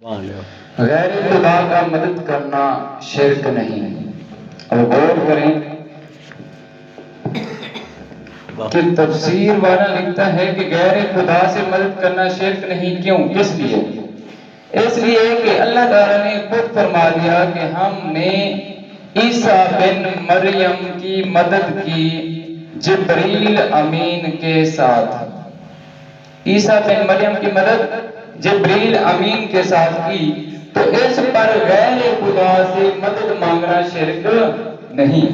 غیر خدا کا مدد کرنا شرک نہیں۔ اب غور کریں کہ تفسیر والا لکھتا ہے کہ غیر خدا سے مدد کرنا شرک نہیں، کیوں؟ کس لیے؟ اس لیے کہ اللہ تعالیٰ نے خود فرما دیا کہ ہم نے عیسیٰ بن مریم کی مدد کی جبریل امین کے ساتھ۔ عیسیٰ بن مریم کی مدد جبریل امین کے ساتھ کی، تو اس پر غیر خدا سے مدد مانگنا شرک نہیں۔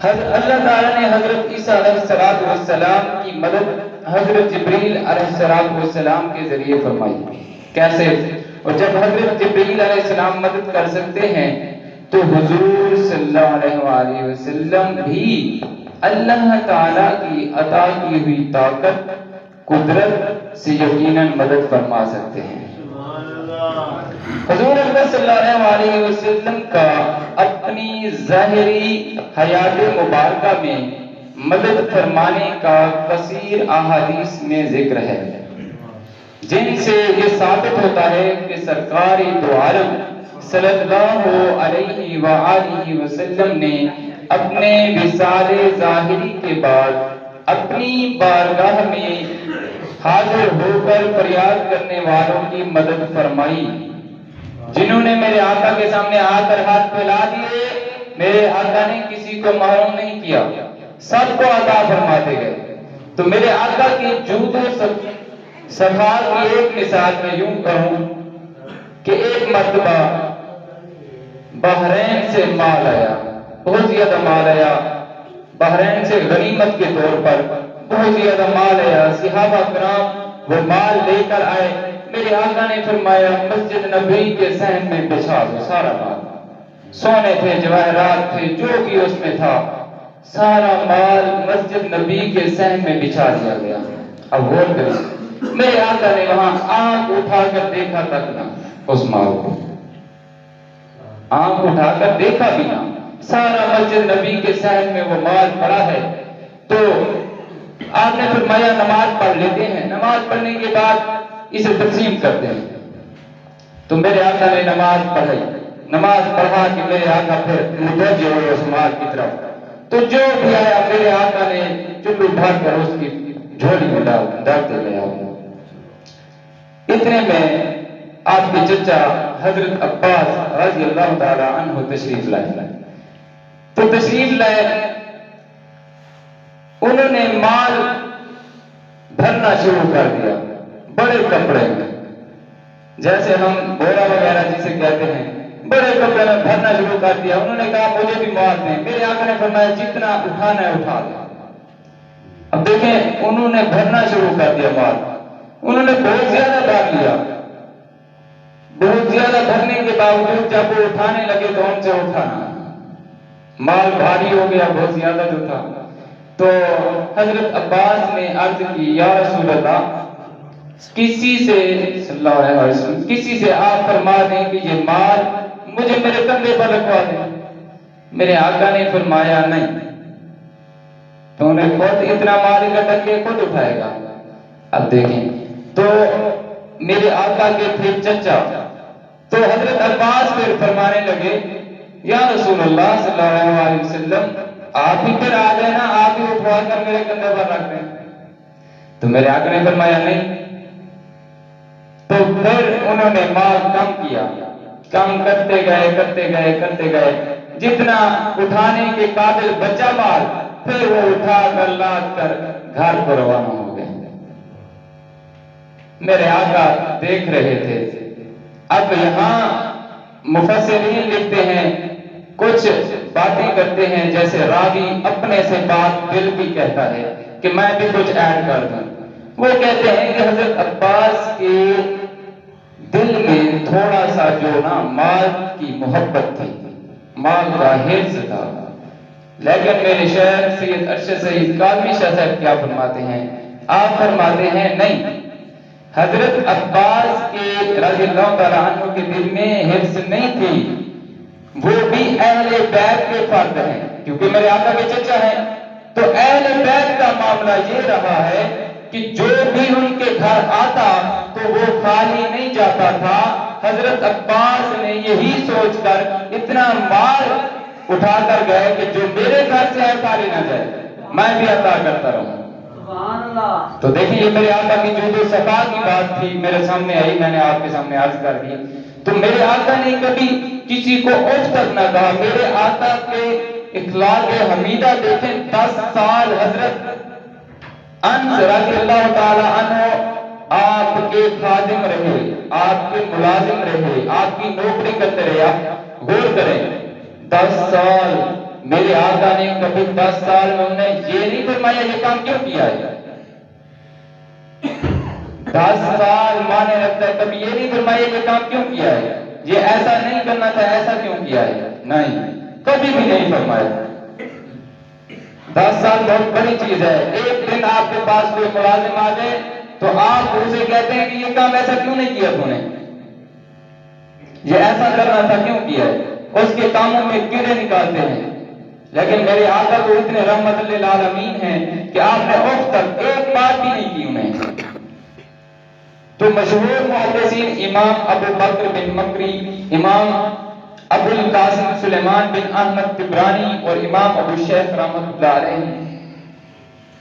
اللہ تعالیٰ نے حضرت عیسیٰ علیہ السلام کی مدد حضرت جبریل علیہ السلام کے ذریعے فرمائی۔ کیسے؟ اور جب حضرت جبریل علیہ السلام مدد کر سکتے ہیں تو حضور صلی اللہ علیہ وآلہ وسلم بھی اللہ تعالیٰ کی عطا کی ہوئی طاقت قدرت سے یقیناً مدد فرما سکتے ہیں۔ حضور اکرم صلی اللہ علیہ وسلم کا اپنی ظاہری حیات مبارکہ میں مدد فرمانے کا کثیر احادیث میں ذکر ہے، جن سے یہ ثابت ہوتا ہے کہ سرکار دو عالم صلی اللہ علیہ وآلہ وسلم نے اپنے وصال ظاہری کے بعد اپنی بارگاہ میں حاضر ہو کر فریاد کرنے والوں کی مدد فرمائی۔ جنہوں نے میرے آقا کے سامنے آ کر ہاتھ پھیلا دیے، میرے آقا نے کسی کو محروم نہیں کیا، سب کو عطا فرماتے گئے۔ تو میرے آقا کی جود و صفا کی ایک مثال میں یوں کہوں کہ ایک مرتبہ بحرین سے مال آیا، بہت زیادہ مال آیا، بحرین سے غنیمت کے طور پر بہت زیادہ مال آیا۔ صحابہ کرام وہ مال لے کر آئے، میرے آقا نے فرمایا مسجد نبوی کے صحن میں بچھا دو سارا مال۔ سونے تھے، جواہرات تھے، جو بھی اس میں تھا، سارا مال مسجد نبی کے صحن میں بچھا دیا گیا۔ اب غور کریں، میرے آقا نے وہاں آنکھ اٹھا کر دیکھا تک نہ اس مال کو، آنکھ اٹھا کر دیکھا بھی نہ، سارا مسجد نبی کے صحن میں وہ مال پڑا ہے۔ تو آپ نے فرمایا نماز پڑھ لیتے ہیں، نماز پڑھنے کے بعد اسے تقسیم کرتے ہیں۔ تو میرے آقا نے نماز پڑھی، نماز پڑھا کہ میرے آقا پھر متوجہ ہوئے اس مال کی طرف، تو جو بھی آیا میرے آقا نے چلو بھر کر اس کی جھولی میں ڈالتے گئے۔ اتنے میں آپ کے چچا حضرت عباس رضی اللہ تعالی عنہ تشریف لائے۔ تو تشریف لائے، انہوں نے مال بھرنا شروع کر دیا بڑے کپڑے میں، جیسے ہم بورا وغیرہ جسے کہتے ہیں، بڑے کپڑے میں بھرنا شروع کر دیا۔ انہوں نے کہا مجھے بھی مال دیں، میرے آقا نے فرمایا جتنا اٹھانا ہے اٹھا دیں۔ اب دیکھیں انہوں نے بھرنا شروع کر دیا مال، انہوں نے بہت زیادہ بھر لیا، بہت زیادہ بھرنے کے باوجود جب وہ اٹھانے لگے تو ان سے اٹھانا، مال بھاری ہو گیا بہت زیادہ جو تھا۔ تو حضرت عباس نے عرض کی یا رسول اللہ، کسی سے صلی اللہ علیہ وسلم کسی سے آپ فرما دیں کہ یہ مال مجھے میرے کندھے پر رکھوا دیں۔ میرے آقا نے فرمایا نہیں، تو انہیں خود اتنا مال اکٹھا کیا خود اٹھائے گا۔ اب دیکھیں، تو میرے آقا کے تھے چچا، تو حضرت عباس پھر فرمانے لگے یا رسول اللہ صلی اللہ علیہ وسلم آپ ہی پھر آ گئے نا، آپ ہی اٹھوا کر میرے کندھے پر رکھ دیں۔ تو میرے آقا نے فرمایا نہیں۔ تو پھر انہوں نے مال کم کیا، کم کرتے گئے کرتے گئے کرتے گئے، جتنا اٹھانے کے قابل بچا مال پھر وہ اٹھا کر لاد کر گھر کو روانہ ہو گئے۔ میرے آقا دیکھ رہے تھے۔ اب یہاں مفسرین لکھتے ہیں، کچھ باتیں کرتے ہیں، جیسے راوی اپنے سے بات دل بھی کہتا ہے کہ میں بھی کچھ ایڈ کر دوں۔ وہ کہتے ہیں کہ حضرت عباس کے دل میں تھوڑا سا جو نا مال کی محبت تھی، مال کا حرص تھا، لیکن میرے شیخ سید ارشد سید کاظمی شاہ صاحب کیا فرماتے ہیں؟ آپ فرماتے ہیں نہیں، حضرت عباس کے رضی اللہ تعالیٰ عنہ کے دل میں حرص نہیں تھی، وہ بھی اہل بیت کے فرد ہیں، کیونکہ میرے آقا کے چچا ہیں۔ تو اہل بیت کا معاملہ یہ رہا ہے کہ جو بھی ان کے گھر آتا تو تو وہ خالی نہیں جاتا تھا۔ حضرت عباس نے یہی سوچ کر اتنا مال اٹھا کر گئے کہ جو میرے گھر سے ہے خالی نہ جائے، میں بھی عطا کرتا رہوں۔ سبحان اللہ۔ تو دیکھیں یہ میرے آقا کی جود و صفا کی بات تھی، میرے سامنے آئی، میں نے آپ کے سامنے عرض کر دی۔ تو میرے آقا نے کبھی کسی کو اف تک نہ کہا۔ میرے آقا کے اخلاق حمیدہ دیکھیں، 10 سال حضرت انس رضی اللہ تعالی عنہ آپ کے خادم رہے، آپ کے ملازم رہے، آپ کی نوکری کرتے رہے۔ آپ غور کریں، 10 سال میرے آقا نے کبھی 10 سال میں انہیں یہ نہیں فرمایا یہ کام کیوں کیا ہے؟ 10 سال مانے رکھتا ہے، کبھی یہ نہیں فرمایا یہ کام کیوں کیا ہے، یہ ایسا نہیں کرنا تھا، ایسا کیوں کیا ہے؟ نہیں، کبھی بھی نہیں فرمایا۔ 10 سال بہت بڑی چیز ہے۔ ایک دن آپ کے پاس کوئی ملازم آ جائے تو آپ اسے کہتے ہیں کہ یہ کام ایسا کیوں نہیں کیا تم نے، یہ ایسا کرنا تھا کیوں کیا ہے، اس کے کاموں میں کیڑے نکالتے ہیں۔ لیکن میرے آقا تو اتنے رحمت للعالمین ہیں کہ آپ نے اب تک ایک بات بھی نہیں کی انہیں۔ تو مشہور محدثین امام ابو بکر بن مکری، امام ابو القاسم سلیمان بن احمد طبرانی اور امام ابو شیخ رحمۃ اللہ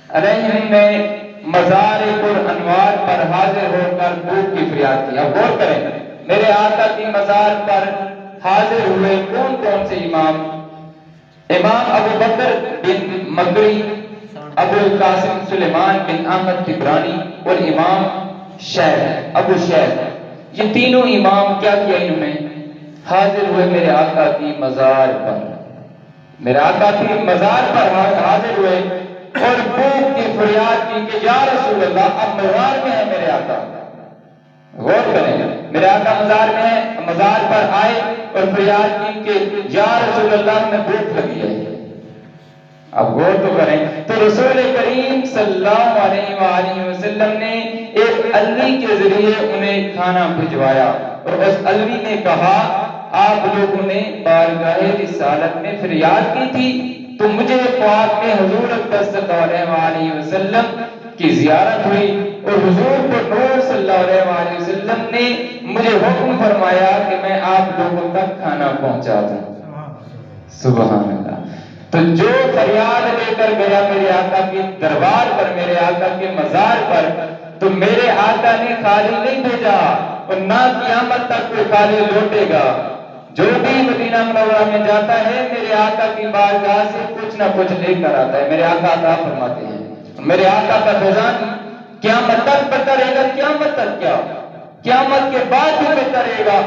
علیہ نے مزارق الانوار پر حاضر ہو کر بھوک کی فریاد کی۔ اب غور کریں، میرے آقا کی مزار پر حاضر ہوئے کون کون سے امام؟ امام ابو بکر بن مکری، ابو القاسم سلیمان بن احمد طبرانی اور امام شیخ ابو شیخ، یہ تینوں امام کیا کیا انہوں نے؟ حاضر ہوئے میرے آقا کی مزار پر، میرے آقا کی مزار پر حاضر ہوئے اور بھوک کی فریاد کی کہ یا رسول اللہ اب مزار میں ہے میرے آقا۔ غور کریں، میرے آقا مزار میں ہے، مزار پر آئے اور فریاد کی کہ یا رسول اللہ میں بھوک لگی ہے۔ اب غور تو کریں، تو رسول کریم صلی اللہ علیہ وآلہ وسلم نے ایک الوی کے ذریعے انہیں کھانا بھجوایا اور اس الوی نے کہا آپ لوگوں نے بارگاہ رسالت میں فریاد کی تھی تو مجھے خواب میں حضور اقدس صلی اللہ علیہ وآلہ وسلم کی زیارت ہوئی اور حضور کو نور صلی اللہ علیہ وآلہ وسلم نے مجھے حکم فرمایا کہ میں آپ لوگوں تک کھانا پہنچا دوں۔ سبحان اللہ۔ تو جو فریاد لے کر گیا میرے آقا کے دربار پر، میرے آقا کے مزار پر، تو میرے آقا نے خالی نہیں بھیجا اور نہ قیامت تک کوئی خالی لوٹے گا۔ جو بھی مدینہ منورہ میں جاتا ہے میرے آقا کی بارگاہ سے کچھ نہ کچھ لے کر آتا ہے۔ میرے آقا عطا فرماتے ہیں۔ میرے آقا کا فیضان قیامت تک بڑھتا رہے گا۔ قیامت تک کیا، قیامت کے بعد بھی بڑھتا رہے گا۔